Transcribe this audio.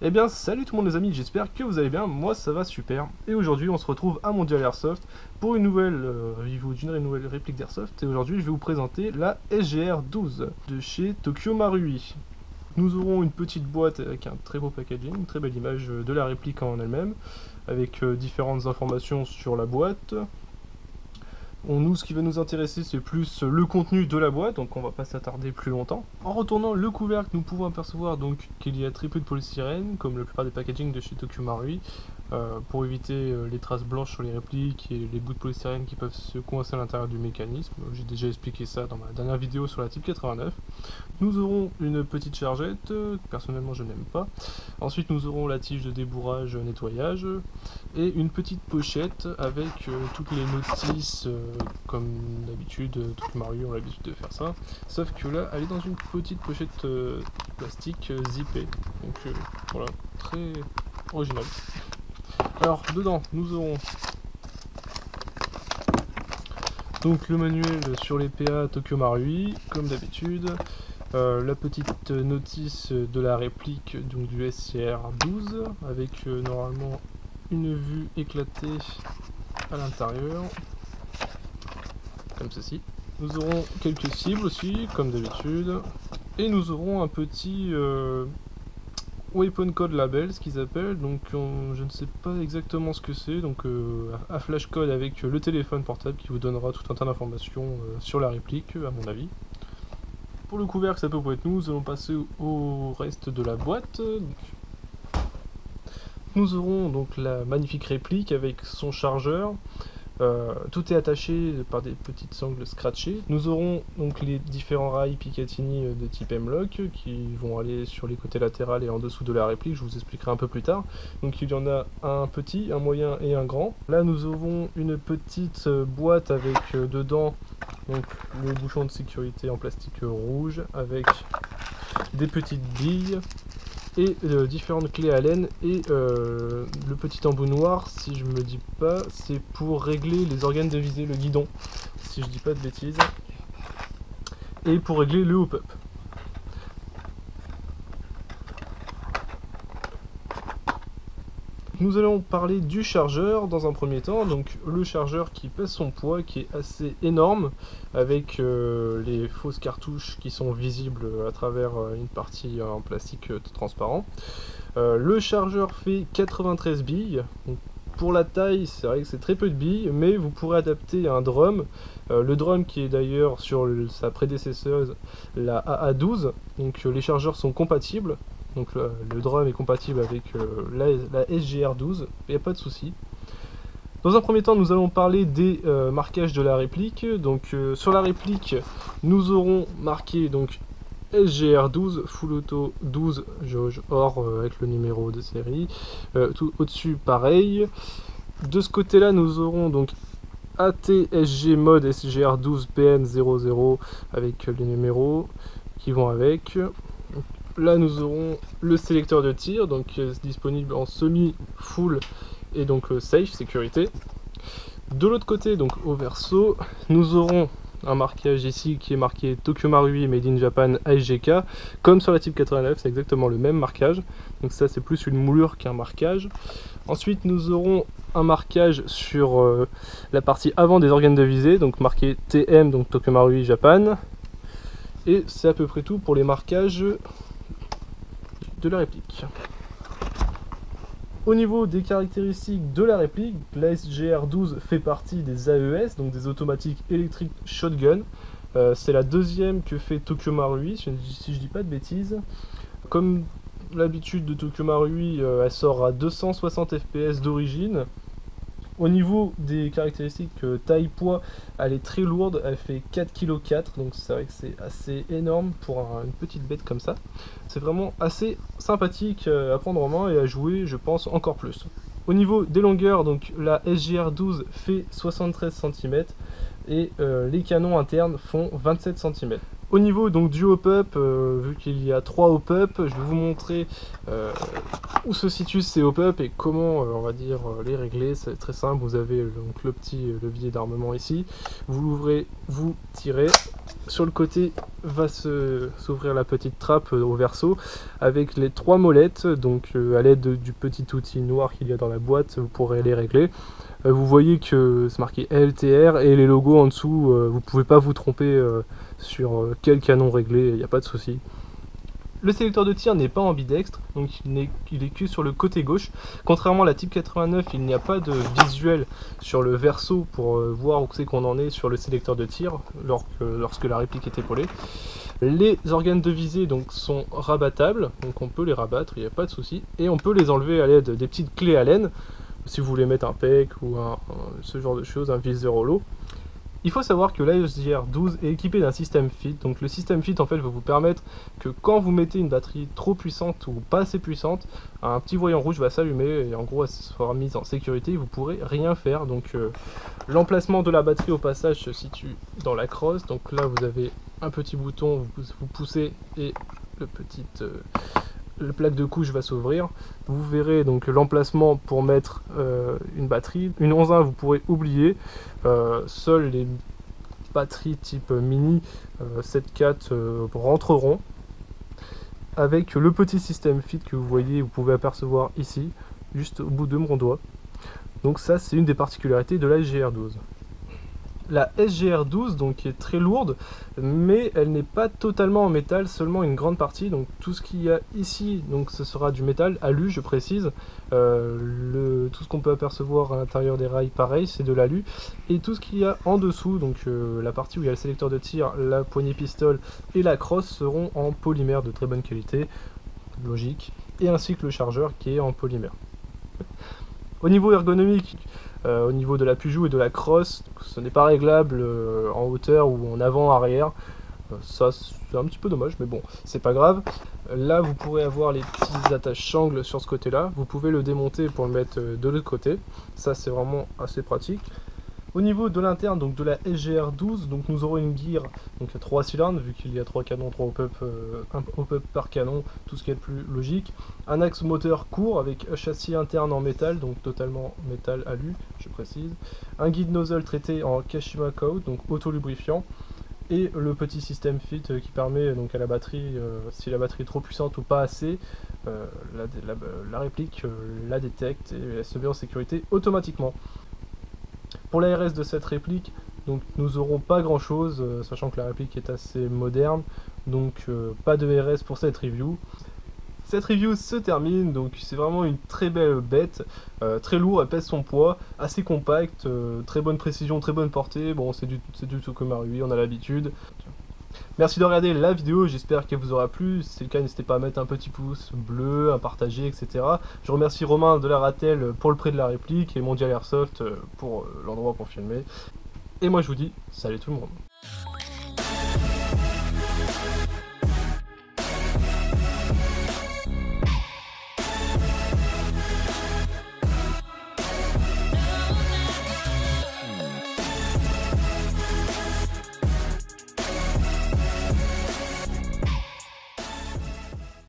Eh bien salut tout le monde les amis, j'espère que vous allez bien, moi ça va super. Et aujourd'hui on se retrouve à Mondial Airsoft pour une nouvelle review d'une nouvelle réplique d'Airsoft. Et aujourd'hui je vais vous présenter la SGR12 de chez Tokyo Marui. Nous aurons une petite boîte avec un très beau packaging, une très belle image de la réplique en elle-même, avec différentes informations sur la boîte. Nous, ce qui va nous intéresser, c'est plus le contenu de la boîte, donc on va pas s'attarder plus longtemps. En retournant le couvercle, nous pouvons apercevoir donc qu'il y a très peu de polystyrène, comme la plupart des packagings de chez Tokyo Marui, pour éviter les traces blanches sur les répliques et les bouts de polystyrène qui peuvent se coincer à l'intérieur du mécanisme. J'ai déjà expliqué ça dans ma dernière vidéo sur la Type 89. Nous aurons une petite chargette, que personnellement je n'aime pas. Ensuite nous aurons la tige de débourrage nettoyage et une petite pochette avec toutes les notices comme d'habitude. Tokyo Marui ont l'habitude de faire ça, sauf que là elle est dans une petite pochette plastique zippée, donc voilà, très original. Alors dedans nous aurons donc le manuel sur les PA Tokyo Marui comme d'habitude, la petite notice de la réplique donc du SGR12 avec normalement une vue éclatée à l'intérieur comme ceci. Nous aurons quelques cibles aussi comme d'habitude et nous aurons un petit Weapon Code Label, ce qu'ils appellent, donc je ne sais pas exactement ce que c'est, donc un flash code avec le téléphone portable qui vous donnera tout un tas d'informations sur la réplique à mon avis. Pour le couvercle ça peut être nous allons passer au reste de la boîte. Nous aurons donc la magnifique réplique avec son chargeur. Tout est attaché par des petites sangles scratchées. Nous aurons donc les différents rails Picatinny de type M-Lock qui vont aller sur les côtés latéraux et en dessous de la réplique, je vous expliquerai un peu plus tard. Donc il y en a un petit, un moyen et un grand. Là nous avons une petite boîte avec dedans donc le bouchon de sécurité en plastique rouge avec des petites billes et différentes clés Allen et le petit embout noir, si je me dis pas, c'est pour régler les organes de visée, le guidon, si je dis pas de bêtises, et pour régler le hop-up. Nous allons parler du chargeur dans un premier temps, donc le chargeur qui pèse son poids, qui est assez énorme, avec les fausses cartouches qui sont visibles à travers une partie en plastique transparent. Le chargeur fait 93 billes, donc pour la taille c'est vrai que c'est très peu de billes, mais vous pourrez adapter un drum, le drum qui est d'ailleurs sur sa prédécesseuse, la AA12, donc les chargeurs sont compatibles. Donc le drum est compatible avec la SGR12, il n'y a pas de souci. Dans un premier temps, nous allons parler des marquages de la réplique. Donc sur la réplique, nous aurons marqué donc SGR12, Full Auto 12 jauge or avec le numéro de série. Tout au-dessus, pareil. De ce côté-là, nous aurons donc ATSG mode SGR12 PN00 avec les numéros qui vont avec. Là nous aurons le sélecteur de tir, donc disponible en semi, full et donc safe, sécurité. De l'autre côté, donc au verso, nous aurons un marquage ici qui est marqué Tokyo Marui Made in Japan ASGK, comme sur la Type 89, c'est exactement le même marquage. Donc ça c'est plus une moulure qu'un marquage. Ensuite nous aurons un marquage sur la partie avant des organes de visée, donc marqué TM, donc Tokyo Marui Japan. Et c'est à peu près tout pour les marquages de la réplique. Au niveau des caractéristiques de la réplique, la SGR12 fait partie des AES, donc des automatiques électriques shotgun. C'est la deuxième que fait Tokyo Marui, si je dis pas de bêtises. Comme l'habitude de Tokyo Marui, elle sort à 260 fps d'origine. Au niveau des caractéristiques taille-poids, elle est très lourde, elle fait 4,4 kg, donc c'est vrai que c'est assez énorme pour une petite bête comme ça. C'est vraiment assez sympathique à prendre en main et à jouer, je pense, encore plus. Au niveau des longueurs, donc la SGR12 fait 73 cm et les canons internes font 27 cm. Au niveau donc du hop-up, vu qu'il y a 3 hop-up, je vais vous montrer où se situent ces hop-up et comment on va dire les régler. C'est très simple, vous avez donc le petit levier d'armement ici, vous l'ouvrez, vous tirez, sur le côté va s'ouvrir la petite trappe au verso avec les 3 molettes, donc à l'aide du petit outil noir qu'il y a dans la boîte, vous pourrez les régler. Vous voyez que c'est marqué LTR et les logos en dessous, vous pouvez pas vous tromper sur quel canon régler, il n'y a pas de souci. Le sélecteur de tir n'est pas ambidextre, donc il est que sur le côté gauche. Contrairement à la Type 89, il n'y a pas de visuel sur le verso pour voir où c'est qu'on en est sur le sélecteur de tir lorsque la réplique est épaulée. Les organes de visée donc sont rabattables, donc on peut les rabattre, il n'y a pas de souci, et on peut les enlever à l'aide des petites clés Allen, si vous voulez mettre un PEC ou ce genre de choses, un viseur holo. Il faut savoir que l'ASJR-12 est équipé d'un système FIT, donc le système FIT en fait va vous permettre que quand vous mettez une batterie trop puissante ou pas assez puissante, un petit voyant rouge va s'allumer et en gros elle sera mise en sécurité et vous pourrez rien faire. Donc l'emplacement de la batterie au passage se situe dans la crosse, donc là vous avez un petit bouton, vous poussez et le plaque de couche va s'ouvrir. Vous verrez donc l'emplacement pour mettre une batterie. Une 11.1 vous pourrez oublier. Seules les batteries type mini 7.4 rentreront. Avec le petit système FIT que vous voyez, vous pouvez apercevoir ici, juste au bout de mon doigt. Donc ça c'est une des particularités de la SJR-12. La SJR-12 donc est très lourde, mais elle n'est pas totalement en métal, seulement une grande partie. Donc tout ce qu'il y a ici, donc ce sera du métal, alu je précise. Tout ce qu'on peut apercevoir à l'intérieur des rails, pareil, c'est de l'alu. Et tout ce qu'il y a en dessous, donc la partie où il y a le sélecteur de tir, la poignée pistole et la crosse seront en polymère de très bonne qualité, logique, et ainsi que le chargeur qui est en polymère. Au niveau ergonomique, au niveau de la Pujou et de la crosse, ce n'est pas réglable en hauteur ou en avant-arrière. Ça c'est un petit peu dommage, mais bon, c'est pas grave. Là vous pourrez avoir les petits attaches sangles sur ce côté là, vous pouvez le démonter pour le mettre de l'autre côté, ça c'est vraiment assez pratique. Au niveau de l'interne, donc de la SJR-12, donc nous aurons une gear donc à 3 cylindres, vu qu'il y a 3 canons, 3 hop-up, un hop-up par canon, tout ce qui est le plus logique. Un axe moteur court avec un châssis interne en métal, donc totalement métal alu, je précise. Un guide nozzle traité en Kashima Code, donc auto-lubrifiant. Et le petit système FIT qui permet donc à la batterie, si la batterie est trop puissante ou pas assez, la réplique la détecte et elle se met en sécurité automatiquement. Pour l'ARS de cette réplique, donc nous aurons pas grand chose, sachant que la réplique est assez moderne, donc pas de RS pour cette review. Cette review se termine, donc c'est vraiment une très belle bête, très lourd, elle pèse son poids, assez compacte, très bonne précision, très bonne portée, bon c'est du Tokuma Rui, on a l'habitude. Merci de regarder la vidéo, j'espère qu'elle vous aura plu. Si c'est le cas, n'hésitez pas à mettre un petit pouce bleu, à partager, etc. Je remercie Romain de la Ratel pour le prêt de la réplique et Mondial Airsoft pour l'endroit pour filmer. Et moi je vous dis, salut tout le monde.